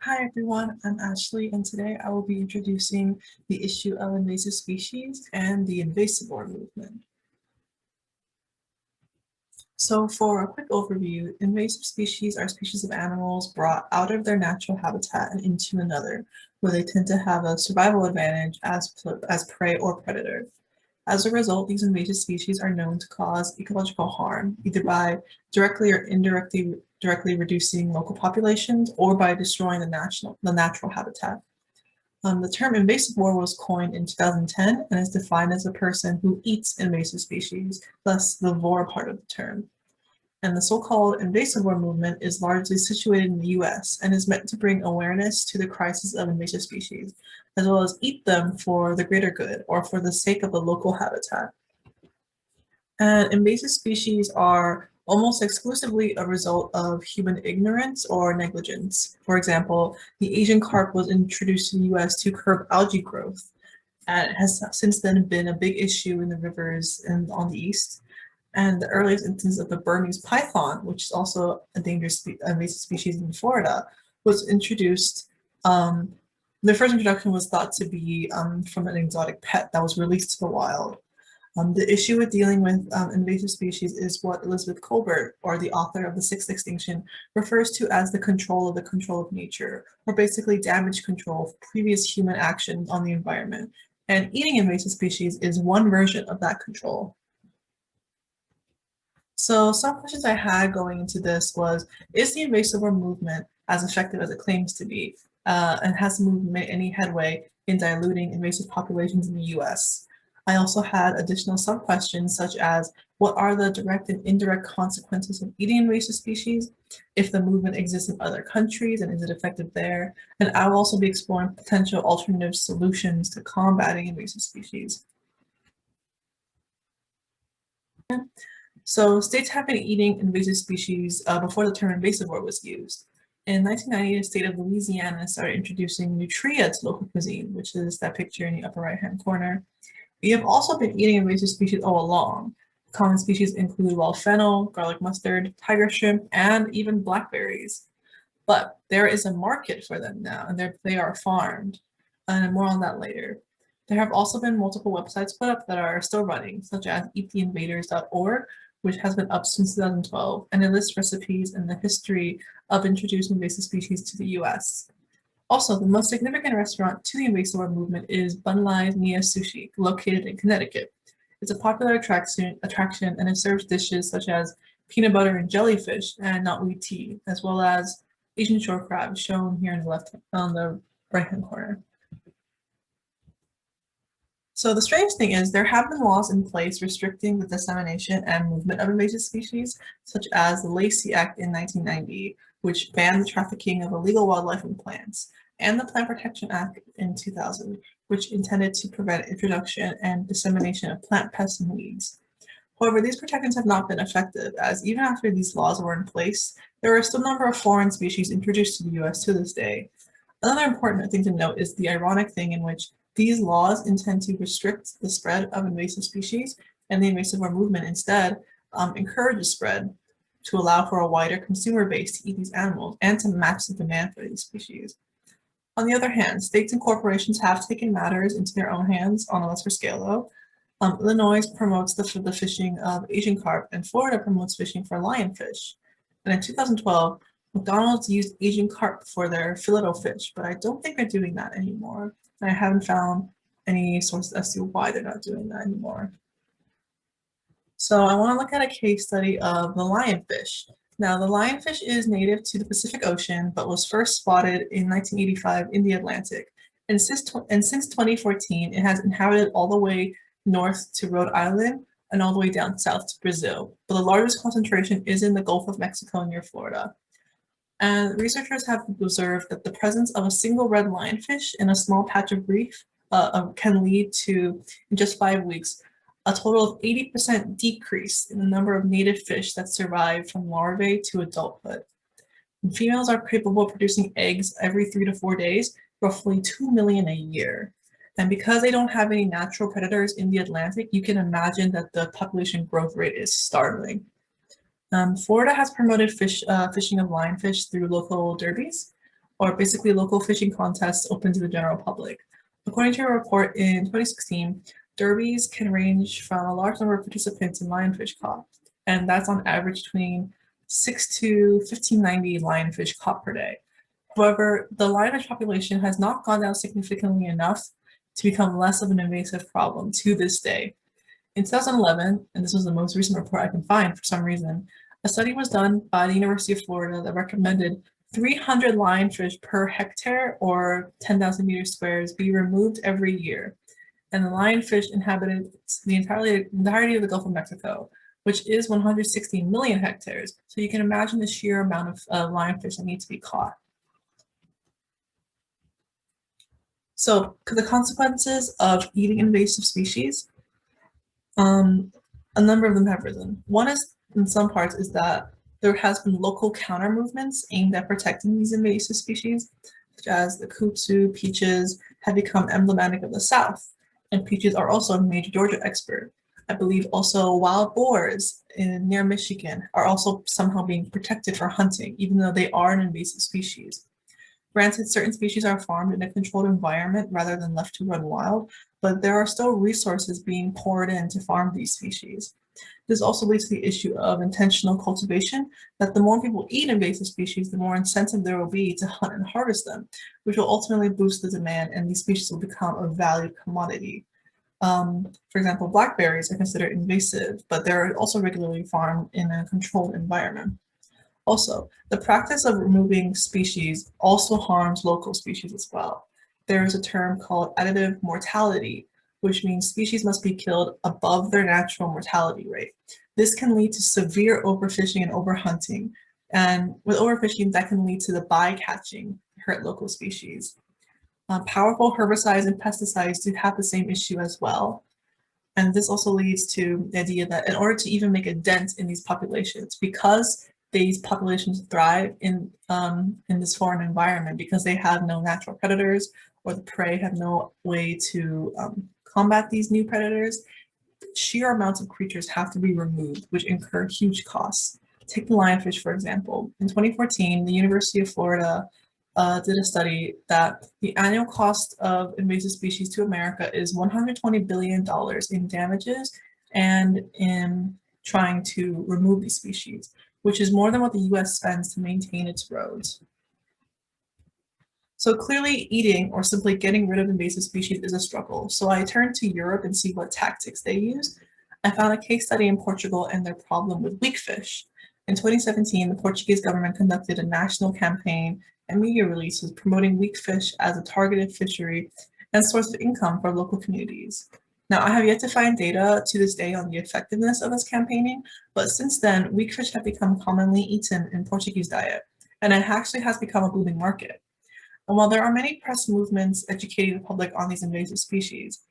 Hi everyone, I'm Ashley, and today I will be introducing the issue of invasive species and the invasivore movement. So for a quick overview, invasive species are species of animals brought out of their natural habitat and into another, where they tend to have a survival advantage as prey or predator. As a result, these invasive species are known to cause ecological harm, either by directly or indirectly reducing local populations or by destroying the natural habitat. The term invasivore was coined in 2010 and is defined as a person who eats invasive species, thus the vor part of the term. And the so-called invasivore movement is largely situated in the US and is meant to bring awareness to the crisis of invasive species, as well as eat them for the greater good or for the sake of the local habitat. And invasive species are almost exclusively a result of human ignorance or negligence. For example, the Asian carp was introduced to the US to curb algae growth, and it has since then been a big issue in the rivers and on the east. And the earliest instance of the Burmese python, which is also a dangerous invasive species in Florida, was introduced. Um, the first introduction was thought to be from an exotic pet that was released to the wild. The issue with dealing with invasive species is what Elizabeth Kolbert, or the author of The Sixth Extinction, refers to as the control of nature, or basically damage control of previous human actions on the environment. And eating invasive species is one version of that control. So some questions I had going into this was, is the invasivore movement as effective as it claims to be? And has the movement made any headway in diluting invasive populations in the US? I also had additional sub-questions such as, what are the direct and indirect consequences of eating invasive species? If the movement exists in other countries, and is it effective there? And I will also be exploring potential alternative solutions to combating invasive species. So states have been eating invasive species before the term invasivore was used. In 1990, the state of Louisiana started introducing nutria to local cuisine, which is that picture in the upper right-hand corner. We have also been eating invasive species all along. Common species include wild fennel, garlic mustard, tiger shrimp, and even blackberries. But there is a market for them now, and they are farmed. And more on that later. There have also been multiple websites put up that are still running, such as eattheinvaders.org, which has been up since 2012, and it lists recipes and the history of introducing invasive species to the US. Also, the most significant restaurant to the invasivore movement is Bunlai's Mia Sushi, located in Connecticut. It's a popular attraction and it serves dishes such as peanut butter and jellyfish and knotweed tea, as well as Asian shore crab, shown here on the right-hand corner. So the strange thing is there have been laws in place restricting the dissemination and movement of invasive species, such as the Lacey Act in 1990, which banned the trafficking of illegal wildlife and plants, and the Plant Protection Act in 2000, which intended to prevent introduction and dissemination of plant pests and weeds. However, these protections have not been effective, as even after these laws were in place, there are still a number of foreign species introduced to the US to this day. Another important thing to note is the ironic thing in which these laws intend to restrict the spread of invasive species, and the invasivore movement instead encourages spread to allow for a wider consumer base to eat these animals and to match the demand for these species. On the other hand, states and corporations have taken matters into their own hands on a lesser scale, though. Illinois promotes the fishing of Asian carp, and Florida promotes fishing for lionfish. And in 2012, McDonald's used Asian carp for their filet-o-fish, but I don't think they're doing that anymore. I haven't found any sources as to why they're not doing that anymore. So I want to look at a case study of the lionfish. Now, the lionfish is native to the Pacific Ocean, but was first spotted in 1985 in the Atlantic. And since 2014, it has inhabited all the way north to Rhode Island and all the way down south to Brazil. But the largest concentration is in the Gulf of Mexico near Florida. And researchers have observed that the presence of a single red lionfish in a small patch of reef can lead to, in just 5 weeks, a total of 80% decrease in the number of native fish that survive from larvae to adulthood. And females are capable of producing eggs every 3 to 4 days, roughly 2 million a year. And because they don't have any natural predators in the Atlantic, you can imagine that the population growth rate is startling. Florida has promoted fishing of lionfish through local derbies, or basically local fishing contests open to the general public. According to a report in 2016, derbies can range from a large number of participants in lionfish caught, and that's on average between 6 to 1590 lionfish caught per day. However, the lionfish population has not gone down significantly enough to become less of an invasive problem to this day. In 2011, and this was the most recent report I can find for some reason, a study was done by the University of Florida that recommended 300 lionfish per hectare or 10,000 meters squares be removed every year. And the lionfish inhabited the entirety of the Gulf of Mexico, which is 160 million hectares. So you can imagine the sheer amount of lionfish that need to be caught. So the consequences of eating invasive species, a number of them have risen. One is, in some parts, is that there has been local counter movements aimed at protecting these invasive species, such as the kudzu peaches have become emblematic of the South, and peaches are also a major Georgia export. I believe also wild boars near Michigan are also somehow being protected for hunting, even though they are an invasive species. Granted, certain species are farmed in a controlled environment rather than left to run wild, but there are still resources being poured in to farm these species. This also leads to the issue of intentional cultivation, that the more people eat invasive species, the more incentive there will be to hunt and harvest them, which will ultimately boost the demand and these species will become a valued commodity. For example, blackberries are considered invasive, but they're also regularly farmed in a controlled environment. Also, the practice of removing species also harms local species as well. There is a term called additive mortality, which means species must be killed above their natural mortality rate. This can lead to severe overfishing and overhunting. And with overfishing, that can lead to the bycatching, hurt local species. Powerful herbicides and pesticides do have the same issue as well. And this also leads to the idea that in order to even make a dent in these populations, because these populations thrive in this foreign environment, because they have no natural predators or the prey have no way to combat these new predators, sheer amounts of creatures have to be removed, which incur huge costs. Take the lionfish, for example. In 2014, the University of Florida did a study that the annual cost of invasive species to America is $120 billion in damages and in trying to remove these species, which is more than what the US spends to maintain its roads. So clearly eating or simply getting rid of invasive species is a struggle. So I turned to Europe and see what tactics they use. I found a case study in Portugal and their problem with weak fish. In 2017, the Portuguese government conducted a national campaign and media releases promoting weak fish as a targeted fishery and source of income for local communities. Now, I have yet to find data to this day on the effectiveness of this campaigning, but since then, weak fish have become commonly eaten in Portuguese diet, and it actually has become a booming market. And while there are many press movements educating the public on these invasive species,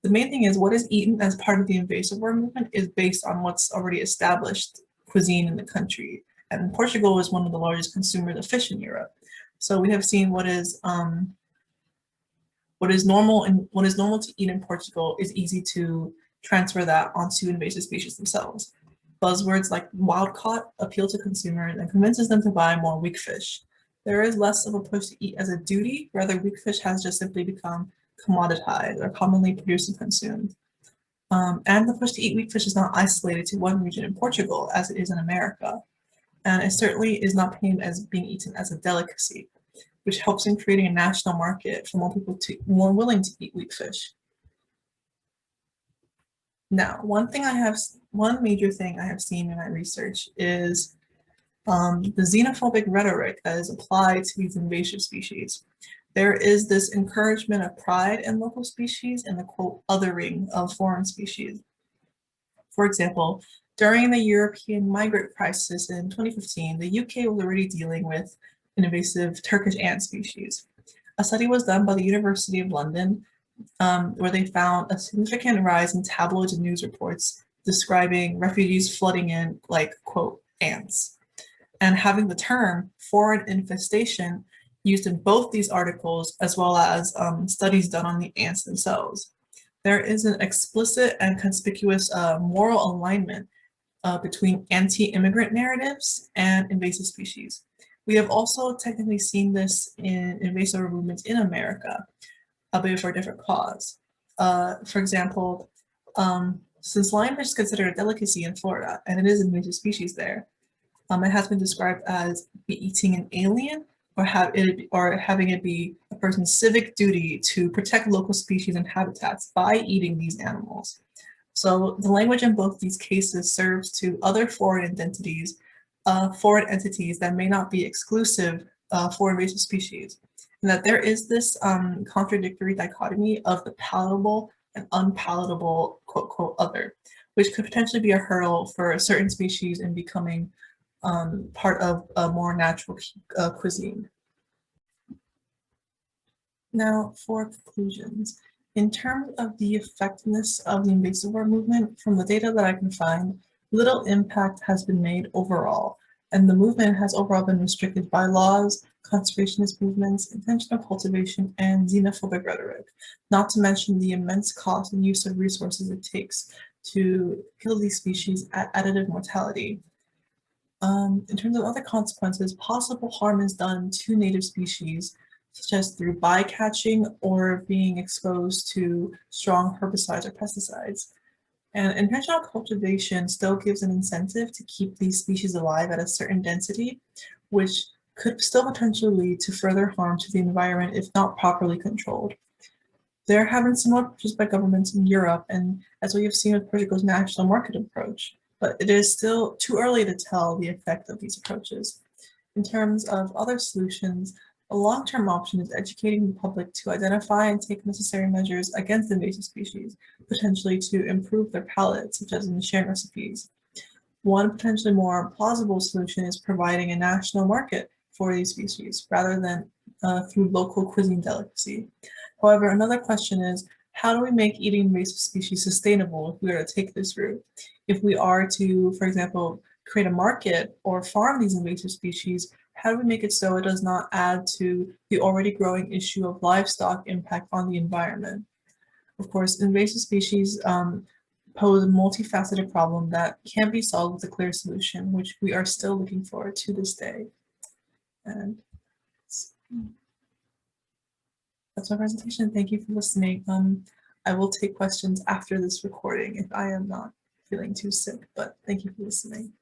the main thing is what is eaten as part of the invasive worm movement is based on what's already established cuisine in the country. And Portugal is one of the largest consumers of fish in Europe. So we have seen what is normal to eat in Portugal is easy to transfer that onto invasive species themselves. Buzzwords like wild caught appeal to consumers and convinces them to buy more weak fish. There is less of a push to eat as a duty, rather weak fish has just simply become commoditized or commonly produced and consumed. And the push to eat weak fish is not isolated to one region in Portugal as it is in America. And it certainly is not painted as being eaten as a delicacy, which helps in creating a national market for more people more willing to eat weak fish. Now, one major thing I have seen in my research is the xenophobic rhetoric that is applied to these invasive species. There is this encouragement of pride in local species and the quote othering of foreign species. For example, during the European migrant crisis in 2015, the UK was already dealing with an invasive Turkish ant species. A study was done by the University of London where they found a significant rise in tabloids and news reports describing refugees flooding in like, quote, ants. And having the term foreign infestation used in both these articles, as well as studies done on the ants themselves. There is an explicit and conspicuous moral alignment between anti-immigrant narratives and invasive species. We have also technically seen this in invasive movements in America, albeit for a different cause. For example, since lionfish is considered a delicacy in Florida, and it is an invasive species there, it has been described as be eating an alien or having it be a person's civic duty to protect local species and habitats by eating these animals. So the language in both these cases serves to other foreign entities that may not be exclusive for invasive species, and that there is this contradictory dichotomy of the palatable and unpalatable quote quote other, which could potentially be a hurdle for certain species in becoming part of a more natural cuisine. Now, for conclusions, in terms of the effectiveness of the invasivore movement, from the data that I can find, little impact has been made overall, and the movement has overall been restricted by laws, conservationist movements, intentional cultivation, and xenophobic rhetoric, not to mention the immense cost and use of resources it takes to kill these species at additive mortality. In terms of other consequences, possible harm is done to native species, such as through bycatching or being exposed to strong herbicides or pesticides. And intentional cultivation still gives an incentive to keep these species alive at a certain density, which could still potentially lead to further harm to the environment if not properly controlled. There have been similar approaches by governments in Europe, and as we have seen with Portugal's national market approach, but it is still too early to tell the effect of these approaches. In terms of other solutions, a long-term option is educating the public to identify and take necessary measures against invasive species, potentially to improve their palate, such as in sharing recipes. One potentially more plausible solution is providing a national market for these species rather than through local cuisine delicacy. However, another question is, how do we make eating invasive species sustainable if we are to take this route? If we are to, for example, create a market or farm these invasive species, how do we make it so it does not add to the already growing issue of livestock impact on the environment? Of course, invasive species pose a multifaceted problem that can't be solved with a clear solution, which we are still looking for to this day. And that's my presentation. Thank you for listening. I will take questions after this recording if I am not feeling too sick, but thank you for listening.